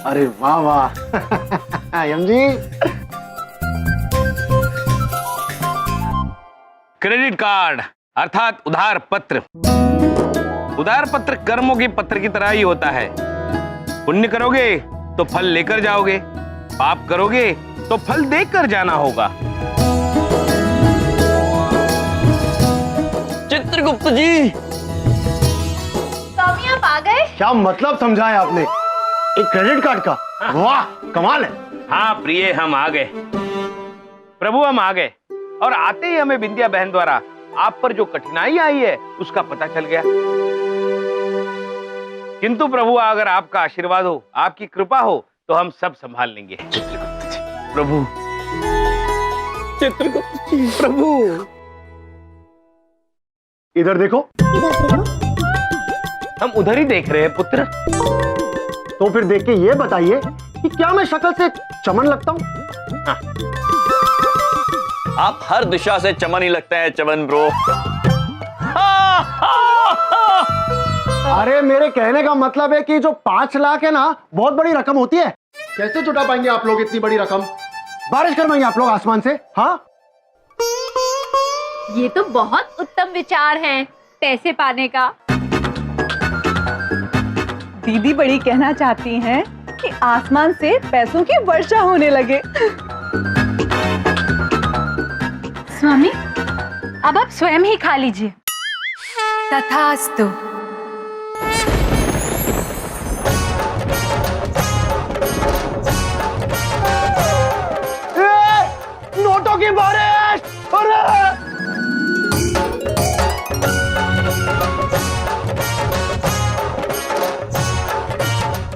अरे वाह वाह यम जी। क्रेडिट कार्ड अर्थात उधार पत्र। उधार पत्र कर्मों के पत्र की तरह ही होता है। पुण्य करोगे तो फल लेकर जाओगे, पाप करोगे तो फल देकर जाना होगा। चित्रगुप्त जी, स्वामी आप आ गए? क्या मतलब समझाया आपने? एक क्रेडिट कार्ड का? वाह कमाल है। हाँ प्रिय, हम आ गए। प्रभु हम आ गए, और आते ही हमें बिंदिया बहन द्वारा आप पर जो कठिनाई आई है उसका पता चल गया। किंतु प्रभु अगर आपका आशीर्वाद हो, आपकी कृपा हो तो हम सब संभाल लेंगे। चित्रगुप्त जी, प्रभु। चित्रगुप्त जी, प्रभु इधर देखो। हम उधर ही देख रहे हैं पुत्र। तो फिर देख के ये बताइए कि क्या मैं शक्ल से चमन लगता हूँ? हाँ। आप हर दिशा से चमन ही लगता है चमन ब्रो। अरे मेरे कहने का मतलब है कि जो 5 लाख है ना, बहुत बड़ी रकम होती है। कैसे जुटा पाएंगे आप लोग इतनी बड़ी रकम? बारिश करवाएंगे आप लोग आसमान से? हाँ, ये तो बहुत उत्तम विचार है पैसे पाने का। दीदी बड़ी कहना चाहती हैं कि आसमान से पैसों की वर्षा होने लगे। स्वामी अब आप स्वयं ही खा लीजिए। तथास्तु। नोटों की बारिश। अरे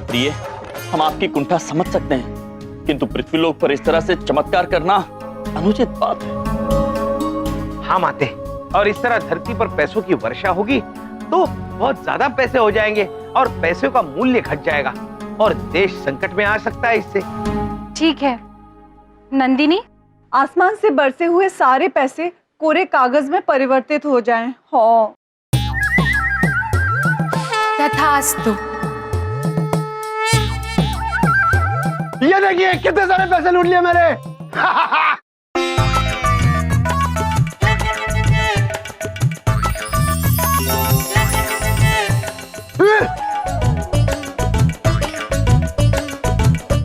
प्रिय, हम आपकी कुंठा समझ सकते हैं, किंतु पृथ्वीलोक पर इस तरह से चमत्कार करना अनुचित बात है। हम आते, और इस तरह धरती पर पैसों की वर्षा होगी तो बहुत ज्यादा पैसे हो जाएंगे और पैसों का मूल्य घट जाएगा और देश संकट में आ सकता है इससे। ठीक है नंदिनी, आसमान से बरसे हुए सारे पैसे कोरे कागज में परिवर्तित हो जाएं। हाँ। तथास्तु। ये देखिए कितने सारे पैसे लूट लिए मैंने।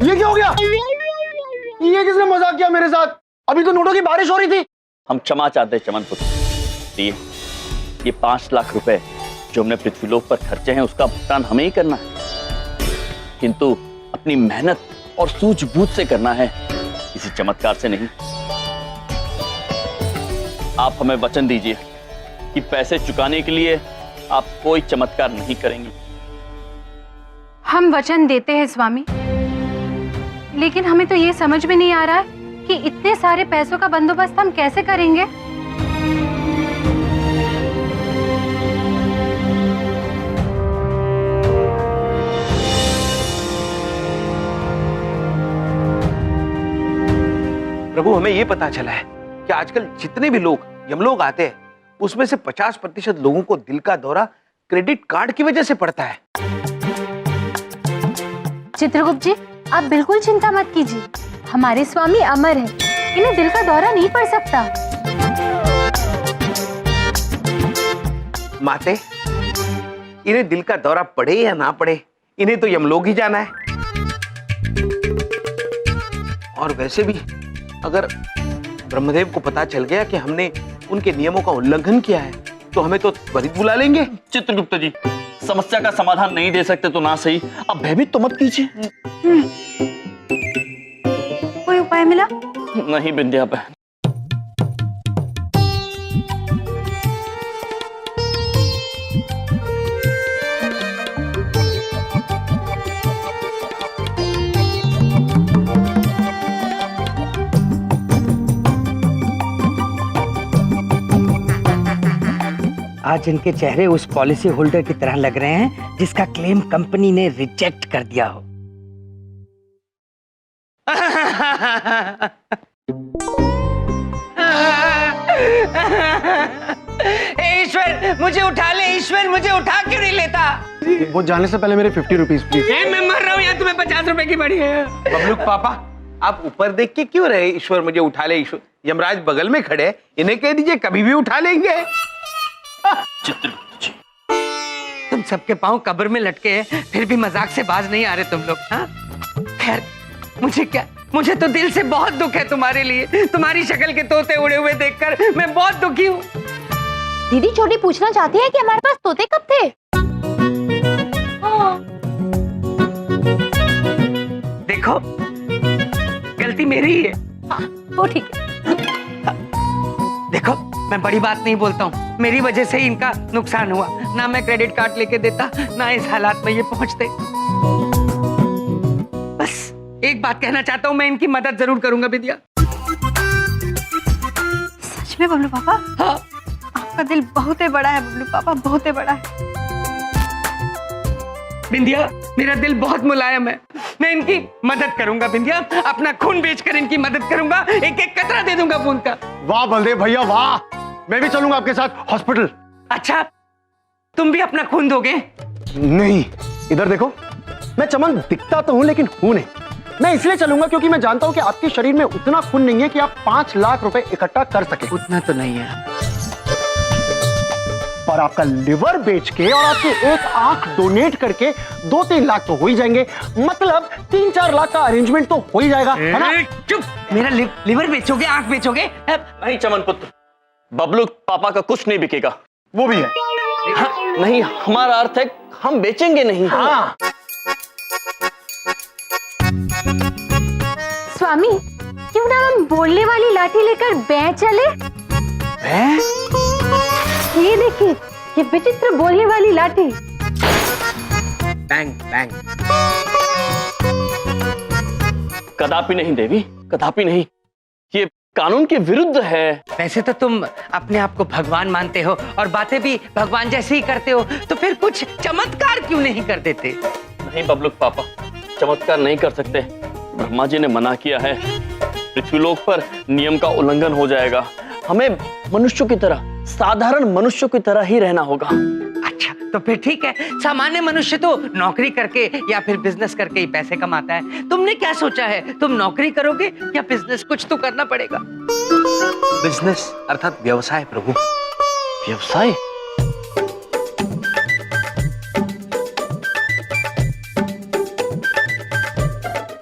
ये क्या हो गया? ये किसने मजाक किया मेरे साथ? अभी तो नोटों की बारिश हो रही थी। हम क्षमा चाहते हैं चमन पुत्र। प्रिय, ये 5 लाख रुपए जो हमने पृथ्वीलोक पर खर्चे हैं उसका भुगतान हमें ही करना है, किंतु अपनी मेहनत और सूझबूझ से करना है, किसी चमत्कार से नहीं। आप हमें वचन दीजिए कि पैसे चुकाने के लिए आप कोई चमत्कार नहीं करेंगी। हम वचन देते हैं स्वामी, लेकिन हमें तो ये समझ में नहीं आ रहा है कि इतने सारे पैसों का बंदोबस्त हम कैसे करेंगे। प्रभु हमें ये पता चला है कि आजकल जितने भी लोग यमलोक आते हैं उसमें से 50% लोगों को दिल का दौरा क्रेडिट कार्ड की वजह से पड़ता है। चित्रगुप्त जी आप बिल्कुल चिंता मत कीजिए, हमारे स्वामी अमर है, इन्हें दिल का दौरा नहीं पड़ सकता। माते, इन्हें दिल का दौरा पड़े या ना पड़े, इन्हें तो यमलोक ही जाना है। और वैसे भी अगर ब्रह्मदेव को पता चल गया कि हमने उनके नियमों का उल्लंघन किया है तो हमें तो त्वरित बुला लेंगे। चित्रगुप्त जी, समस्या का समाधान नहीं दे सकते तो ना सही, अब भयभीत तो मत कीजिए। कोई उपाय मिला? नहीं बिंदिया बहन। आज इनके चेहरे उस पॉलिसी होल्डर की तरह लग रहे हैं जिसका क्लेम कंपनी ने रिजेक्ट कर दिया हो। हे ईश्वर मुझे उठा ले, ईश्वर मुझे उठा क्यों नहीं लेता? वो जाने से पहले मेरे 50 रुपीज प्लीज। मैं मर रहा हूँ यार, तुम्हें 50 रुपए की पड़ी है। बबलू पापा, आप ऊपर देख के क्यों रहे? ईश्वर मुझे उठा ले, ईश्वर। यमराज बगल में खड़े हैं, इन्हें कह दीजिए कभी भी उठा लेंगे। चित्रगुप्त जी, तुम सबके पांव कब्र में लटके हैं, फिर भी मजाक से बाज नहीं आ रहे तुम लोग। हाँ खैर, मुझे क्या, मुझे तो दिल से बहुत दुख है तुम्हारे लिए। तुम्हारी शक्ल के तोते उड़े हुए देखकर मैं बहुत दुखी हूँ। दीदी छोटी पूछना चाहती है कि हमारे पास तोते कब थे? देखो, गलती मेरी ही है। वो ठीक है। देखो, मैं बड़ी बात नहीं बोलता हूँ, मेरी वजह से ही इनका नुकसान हुआ। ना मैं क्रेडिट कार्ड लेके देता, ना इस हालात में ये पहुंचते। बस एक बात कहना चाहता हूँ, मैं इनकी मदद जरूर करूंगा विद्या। सच में बबलू पापा? हाँ, आपका दिल बहुत ही बड़ा है बबलू पापा, बहुत ही बड़ा है। बिंदिया, मेरा दिल बहुत मुलायम है, मैं इनकी मदद करूंगा बिंदिया। अपना खून बेचकर इनकी मदद करूंगा, एक एक कतरा दे दूंगा खून का। वाह बलदेव भैया वाह, मैं भी चलूंगा आपके साथ हॉस्पिटल। अच्छा, तुम भी अपना खून दोगे? नहीं, इधर देखो, मैं चमन दिखता तो हूं लेकिन हूं नहीं। मैं इसलिए चलूंगा क्योंकि मैं जानता हूं कि आपके शरीर में उतना खून नहीं है कि आप 5 लाख रुपए इकट्ठा कर सके। उतना तो नहीं है, पर आपका लिवर बेच के और आपकी एक आंख डोनेट करके 2-3 लाख तो हो ही जाएंगे। मतलब 3-4 लाख का अरेंजमेंट तो हो ही जाएगा, है ना? चुप, मेरा लिवर बेचोगे, आंख बेचोगे? नहीं चमन पुत्र, बबलू पापा का कुछ नहीं बिकेगा। वो भी है। हाँ, नहीं, हमारा अर्थ है हम बेचेंगे नहीं। हाँ। स्वामी, क्यों ना हम बोलने वाली लाठी लेकर बैं चले? ये देखिए, ये विचित्र बोलने वाली लाठी। Bang bang. कदापि नहीं देवी, कदापि नहीं, ये कानून के विरुद्ध है। वैसे तो तुम अपने आप को भगवान मानते हो और बातें भी भगवान जैसी ही करते हो, तो फिर कुछ चमत्कार क्यों नहीं कर देते? नहीं बबलू पापा, चमत्कार नहीं कर सकते। ब्रह्मा जी ने मना किया है, पृथ्वीलोक पर नियम का उल्लंघन हो जाएगा। हमें मनुष्यों की तरह, साधारण मनुष्यों की तरह ही रहना होगा। अच्छा, तो फिर ठीक है, सामान्य मनुष्य तो नौकरी करके या फिर बिजनेस करके ही पैसे कमाता है। तुमने क्या सोचा है, तुम नौकरी करोगे या बिजनेस? कुछ तो करना पड़ेगा। बिजनेस अर्थात व्यवसाय प्रभु। व्यवसाय?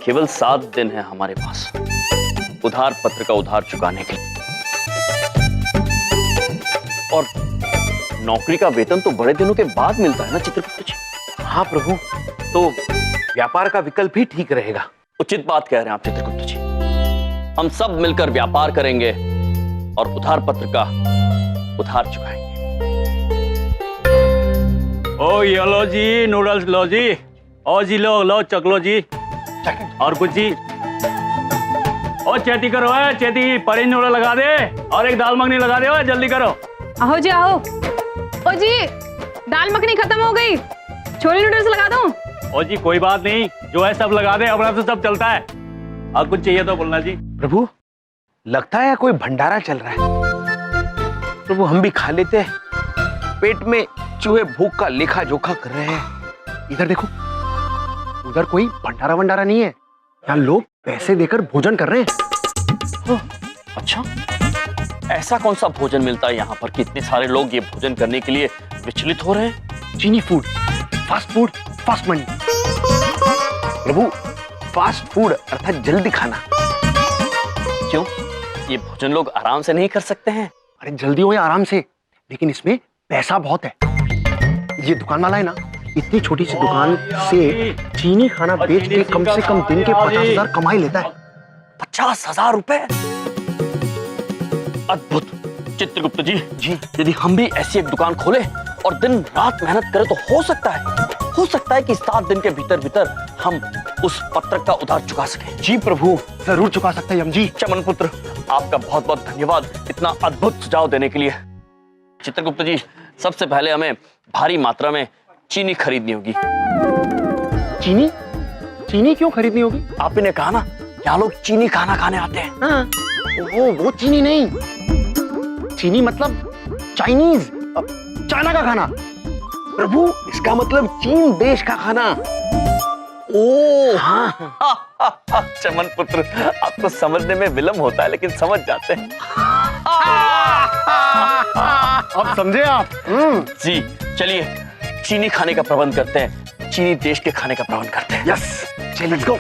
केवल 7 दिन है हमारे पास उधार पत्र का उधार चुकाने के लिए, और नौकरी का वेतन तो बड़े दिनों के बाद मिलता है ना चित्रगुप्त जी? हाँ प्रभु, तो व्यापार का विकल्प ही ठीक रहेगा। उचित बात कह रहे हैं आप चित्रगुप्त जी। हम सब मिलकर व्यापार करेंगे और उधार पत्र का उधार चुकाएंगे। ओ ये लो जी नूडल्स लो जी, ओ जी लो चकलो जी, और कुछ जी। ओ चेती करो है, चेती पनीर नूडल लगा दे और एक दाल मखनी लगा दे, ओ जल्दी करो। आओ जी आओ। ओ जी, दाल मखनी खत्म हो गई, छोले नूडल्स लगा दूं? ओ जी कोई बात नहीं, जो है सब लगा दे, अपना तो सब चलता है। और कुछ चाहिए तो बोलना जी। प्रभु, लगता है कोई भंडारा चल रहा है। प्रभु, हम भी खा लेते हैं। पेट में चूहे भूख का लेखा जोखा कर रहे हैं। इधर देखो, उधर कोई भंडारा वंडारा नहीं है, यहाँ लोग पैसे देकर भोजन कर रहे हैं। अच्छा, ऐसा कौन सा भोजन मिलता है यहाँ पर कि इतने सारे लोग ये भोजन करने के लिए विचलित हो रहे हैं? चीनी food, fast food, fast money. प्रभु, फास्ट फूड अर्थात जल्दी खाना। क्यों, ये भोजन लोग आराम से नहीं कर सकते हैं? अरे जल्दी हो या आराम से, लेकिन इसमें पैसा बहुत है। ये दुकान वाला है ना, इतनी छोटी सी दुकान से चीनी खाना बेच के कम से कम दिन के 50,000 कमाई लेता है। 50,000 रुपए? अद्भुत चित्रगुप्त जी। जी, यदि हम भी ऐसी एक दुकान खोले और दिन रात मेहनत करें तो हो सकता है कि 7 दिन के भीतर भीतर हम उस पत्र का उधार चुका सकें। जी प्रभु, जरूर चुका सकते हैं हम जी। चमन पुत्र, आपका बहुत बहुत धन्यवाद इतना अद्भुत सुझाव देने के लिए। चित्रगुप्त जी, सबसे पहले हमें भारी मात्रा में चीनी खरीदनी होगी। चीनी? चीनी क्यों खरीदनी होगी? आप ही ने कहा ना, यहाँ लोग चीनी खाना खाने आते हैं। हाँ, वो चीनी नहीं, चीनी मतलब चाइनीज, चाइना का खाना। प्रभु, इसका मतलब चीन देश का खाना। ओ हाँ। चमन पुत्र, आपको समझने में विलम्ब होता है लेकिन समझ जाते हैं। अब समझे आप? जी चलिए चीनी खाने का प्रबंध करते हैं, चीनी देश के खाने का प्रबंध करते हैं। यस, चलिए लेट्स गो।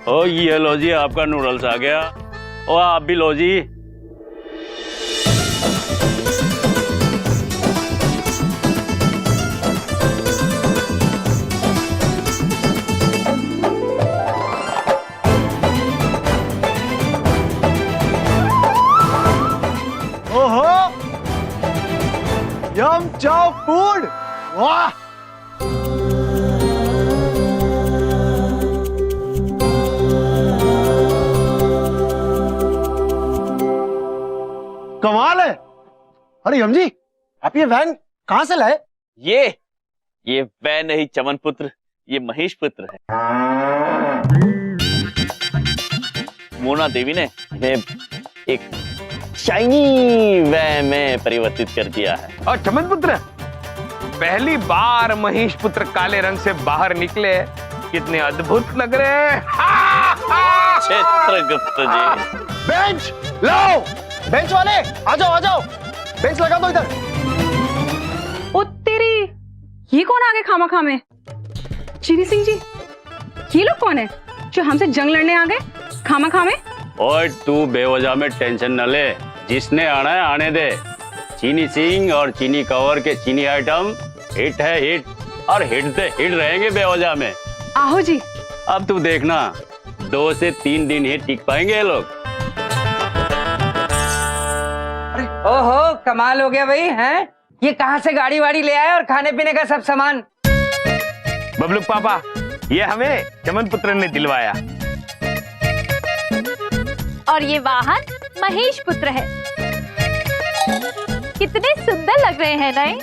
ओ ये लो जी आपका नूडल्स आ गया। ओ आप भी लो जी। ओहो, यम चाओ फूड, वाह। कमाल है। अरे यम जी, आप ये वैन कहां से लाए? ये वह नहीं चमन पुत्र, ये महेश पुत्र है। मोना देवी ने इन्हें एक शाइनी वह में परिवर्तित कर दिया है। और चमन पुत्र, पहली बार महेश पुत्र काले रंग से बाहर निकले, कितने अद्भुत लग रहे हैं। चित्रगुप्त जी। बेंच लाओ, बेंच वाले आ जाओ, बेंच लगा दो इधर। ओ तेरी, ये कौन आ गए खामा में? चीनी सिंह जी, ये लोग कौन है जो हमसे जंग लड़ने आ गए खामा में? और तू बेवजह में टेंशन न ले, जिसने आना है आने दे। चीनी सिंह और चीनी कवर के चीनी आइटम हिट है, हिट, और हिट रहेंगे बेवजह में। आहो जी। अब तू देखना, 2 से 3 दिन ही टिक पाएंगे ये लोग। ओहो कमाल हो गया भाई, हैं? ये कहाँ से गाड़ी वाड़ी ले आए और खाने पीने का सब सामान? बबलू पापा, ये हमें चमन पुत्र ने दिलवाया। और ये वाहन महेश पुत्र है। कितने सुंदर लग रहे हैं नहीं?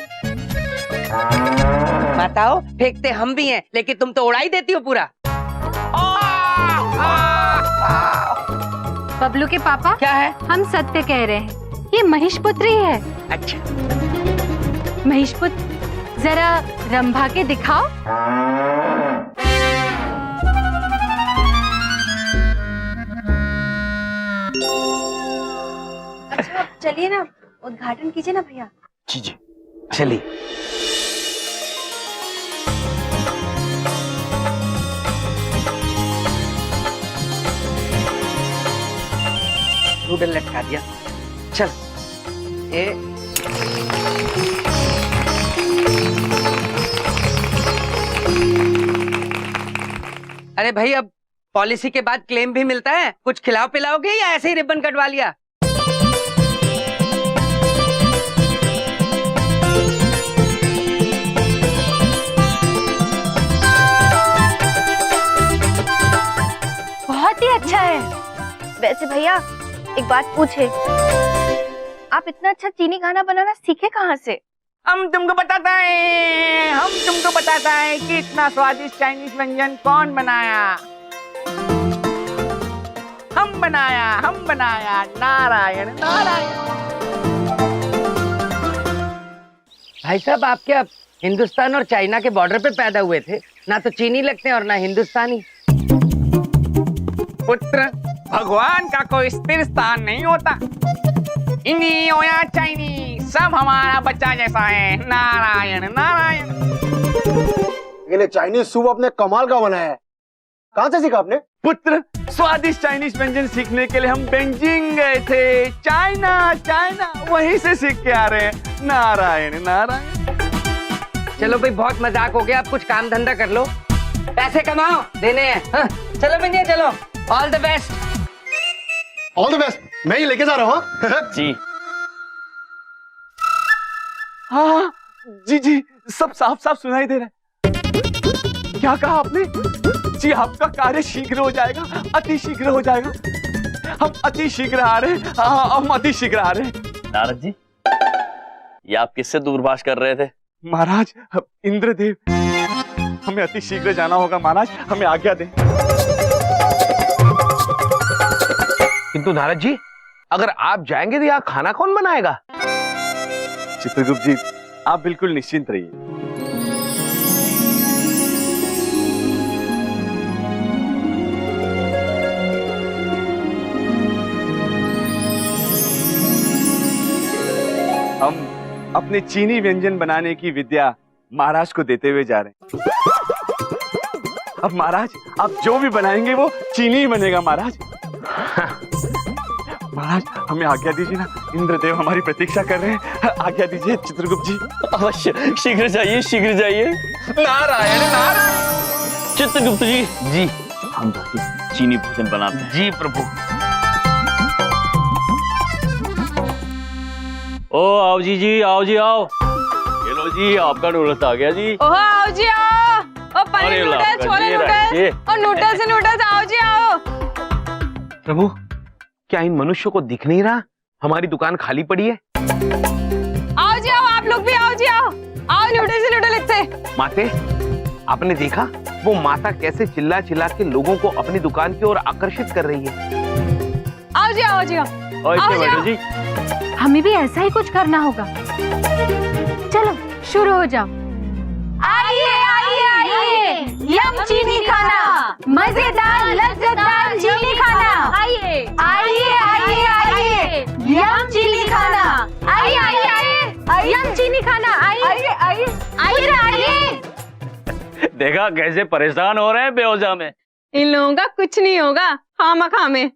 बताओ, फेंकते हम भी हैं, लेकिन तुम तो उड़ा ही देती हो पूरा। बबलू के पापा, क्या है? हम सत्य कह रहे हैं, ये महेश पुत्र ही है। अच्छा, महेश पुत्र, जरा रंभा के दिखाओ। अच्छा चलिए ना, उद्घाटन कीजिए ना भैया। जी चलिए। नूडल लटका दिया। चल ए अरे भाई, अब पॉलिसी के बाद क्लेम भी मिलता है। कुछ खिलाओ पिलाओगे या ऐसे ही रिबन कटवा लिया? बहुत ही अच्छा है। वैसे भैया एक बात पूछे, आप इतना अच्छा चीनी खाना बनाना सीखे कहाँ से? हम तुमको बताता है कि इतना स्वादिष्ट चाइनीज व्यंजन कौन बनाया। हम बनाया, नारायण नारायण। भाई साहब, आप क्या हिंदुस्तान और चाइना के बॉर्डर पे पैदा हुए थे? ना तो चीनी लगते हैं और ना हिंदुस्तानी। पुत्र, भगवान का कोई स्थिर स्थान नहीं होता। इंडी हो या चाइनी, सब हमारा बच्चा जैसा है। नारायण नारायण। ये चाइनीज सूप आपने कमाल का बनाया है, कहाँ से सीखा आपने? पुत्र, स्वादिष्ट चाइनीज व्यंजन सीखने के लिए हम बेजिंग गए थे। चाइना वहीं से सीख के आ रहे हैं। नारायण नारायण। चलो भाई, बहुत मजाक हो गया, अब कुछ काम धंधा कर लो, पैसे कमाओ, देने हैं। हाँ, चलो बिंदिया, चलो। All the best. All the best. मैं ही लेके जा रहा हूँ। जी हाँ जी, सब साफ साफ सुनाई दे रहा है। क्या कहा आपने? जी, आपका कार्य शीघ्र हो जाएगा, अति शीघ्र हो जाएगा। हम अति शीघ्र आ रहे हैं। हाँ, हम अति शीघ्र आ रहे हैं। नारद जी, ये आप किससे दूरभाष कर रहे थे? महाराज, इंद्रदेव, हमें अति शीघ्र जाना होगा महाराज, हमें आज्ञा दें। किंतु नारद जी, अगर आप जाएंगे तो यहाँ खाना कौन बनाएगा? चित्रगुप्त जी, आप बिल्कुल निश्चिंत रहिए। हम अपने चीनी व्यंजन बनाने की विद्या महाराज को देते हुए जा रहे हैं। अब महाराज, आप जो भी बनाएंगे वो चीनी ही बनेगा महाराज। महाराज, हमें आज्ञा दीजिए ना, इंद्रदेव हमारी प्रतीक्षा कर रहे हैं। आज्ञा दीजिए चित्रगुप्त जी। अवश्य, शीघ्र जाइए, शीघ्र जाइए। नारायण नारायण। चित्रगुप्त जी, जी हम जाके चीनी भोजन बनाते हैं। जी प्रभु। ओ आओ जी आओ जी आओ। ये लो जी, आपका नूडल्स आ गया जी। ओहो आओ जी आओ। ओ पनीर अरे नूडल्स, लापका छोले जी, नूडल्स रखिए। और नूडल्स ही नूडल्स, आओ जी आओ। प्रभु, क्या इन मनुष्यों को दिख नहीं रहा हमारी दुकान खाली पड़ी है? आओ जी आओ, आप लोग भी आओ जी आओ। आओ नूडल्स ही नूडल इतने। माते, आपने देखा वो माता कैसे चिल्ला चिल्ला के लोगों को अपनी दुकान की ओर आकर्षित कर रही है? आओ जी आओ जी आओ। और इससे आओ बैठो जी। जी। हमें भी ऐसा ही कुछ करना होगा। चलो शुरू हो जाओ। आइए आइए आइए, यम चीनी खाना, मजेदार लज्जतदार चीनी खाना। आइए आइए आइए आइए, यम चीनी खाना, आइए आइए आइए, यम चीनी खाना। आइए आइए आइए आइए आइए। देखा कैसे परेशान हो रहे हैं बेवजह में। इन लोगों का कुछ नहीं होगा, खामा में।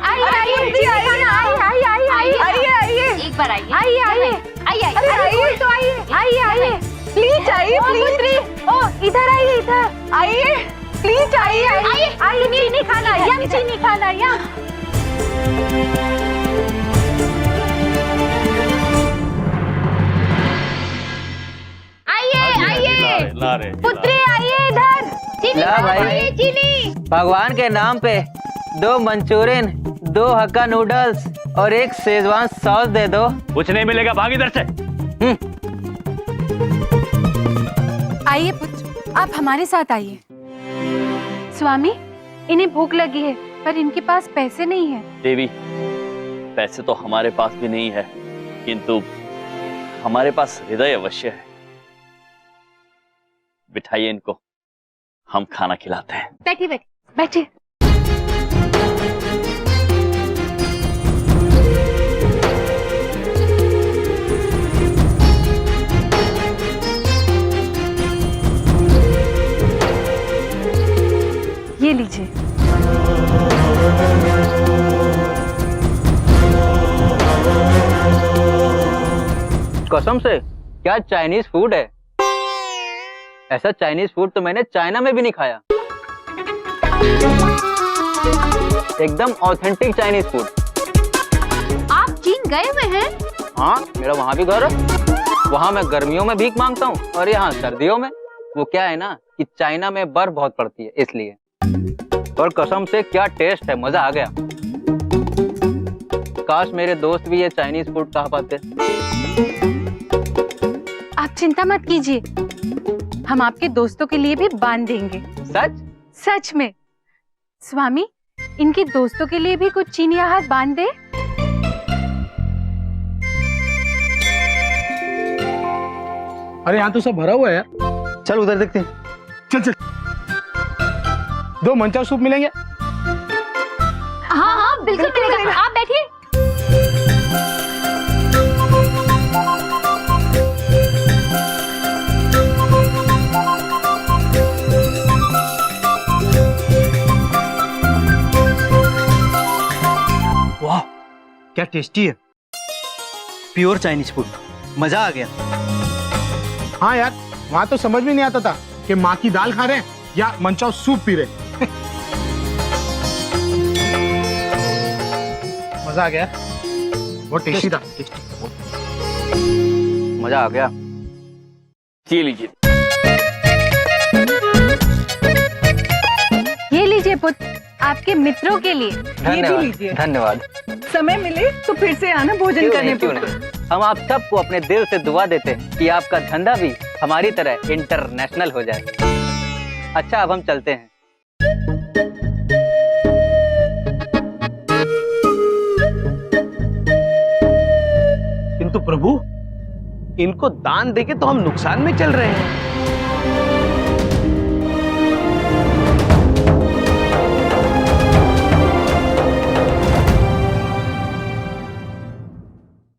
आइए आइए चीनी खाना। आइए आइए आइए आइए आइए, एक बार आइए आइए आइए आइए अरे आइए तो आइए आइए आइए प्लीज आइए, प्लीज। ओ इधर आइए, इधर आइए प्लीज, आइए आइए आइए। चीनी खाना, यम चीनी खाना, यम। आइए आइए, लारे पुत्री आइए इधर। चीनी ला खाओ, भाई। आइए चीनी। भगवान के नाम पे 2 मंचूरियन, 2 हक्का नूडल्स और 1 शेजवान सॉस दे दो। कुछ नहीं मिलेगा, भाग इधर से। आइए पुत्र, आप हमारे साथ आइए। स्वामी, इन्हें भूख लगी है पर इनके पास पैसे नहीं है। देवी, पैसे तो हमारे पास भी नहीं है, किंतु हमारे पास हृदय अवश्य है। बिठाइए इनको, हम खाना खिलाते हैं। बैठिए बैठिए। बैठिए। ये लीजिए। कसम से, क्या चाइनीज फूड है? ऐसा चाइनीज फूड तो मैंने चाइना में भी नहीं खाया। एकदम ऑथेंटिक चाइनीज फूड। आप चीन गए हुए हैं? हाँ, मेरा वहाँ भी घर है। वहाँ मैं गर्मियों में भीख मांगता हूँ और यहाँ सर्दियों में। वो क्या है ना कि चाइना में बर्फ बहुत पड़ती है इसलिए। और कसम से क्या टेस्ट है, मजा आ गया। काश मेरे दोस्त भी ये चाइनीज फूड खा पाते। आप चिंता मत कीजिए, हम आपके दोस्तों के लिए भी बांध देंगे। सच? सच में। स्वामी, इनके दोस्तों के लिए भी कुछ चीनी आहार बांध दे। अरे यहाँ तो सब भरा हुआ है यार। चल उधर देखते हैं। चल चल। 2 मंचा सूप मिलेंगे। हाँ हाँ बिल्कुल मिलेगा, आप बैठिए। वाह, क्या टेस्टी है। प्योर चाइनीज फूड, मजा आ गया। हाँ यार, वहाँ तो समझ में नहीं आता था कि माँ की दाल खा रहे हैं या मंचाओ सूप पी रहे। मजा आ गया, बहुत टेस्टी था। मजा आ गया। ये लीजिए। ये लीजिए पुत्र, आपके मित्रों के लिए। धन्यवाद, लीजिए। धन्यवाद। समय मिले तो फिर से आना भोजन क्यों करने नहीं, क्यों पुत्र। नहीं। हम आप सबको अपने दिल से दुआ देते हैं कि आपका धंधा भी हमारी तरह इंटरनेशनल हो जाए। अच्छा, अब हम चलते हैं। किंतु प्रभु, इनको दान देके तो हम नुकसान में चल रहे हैं।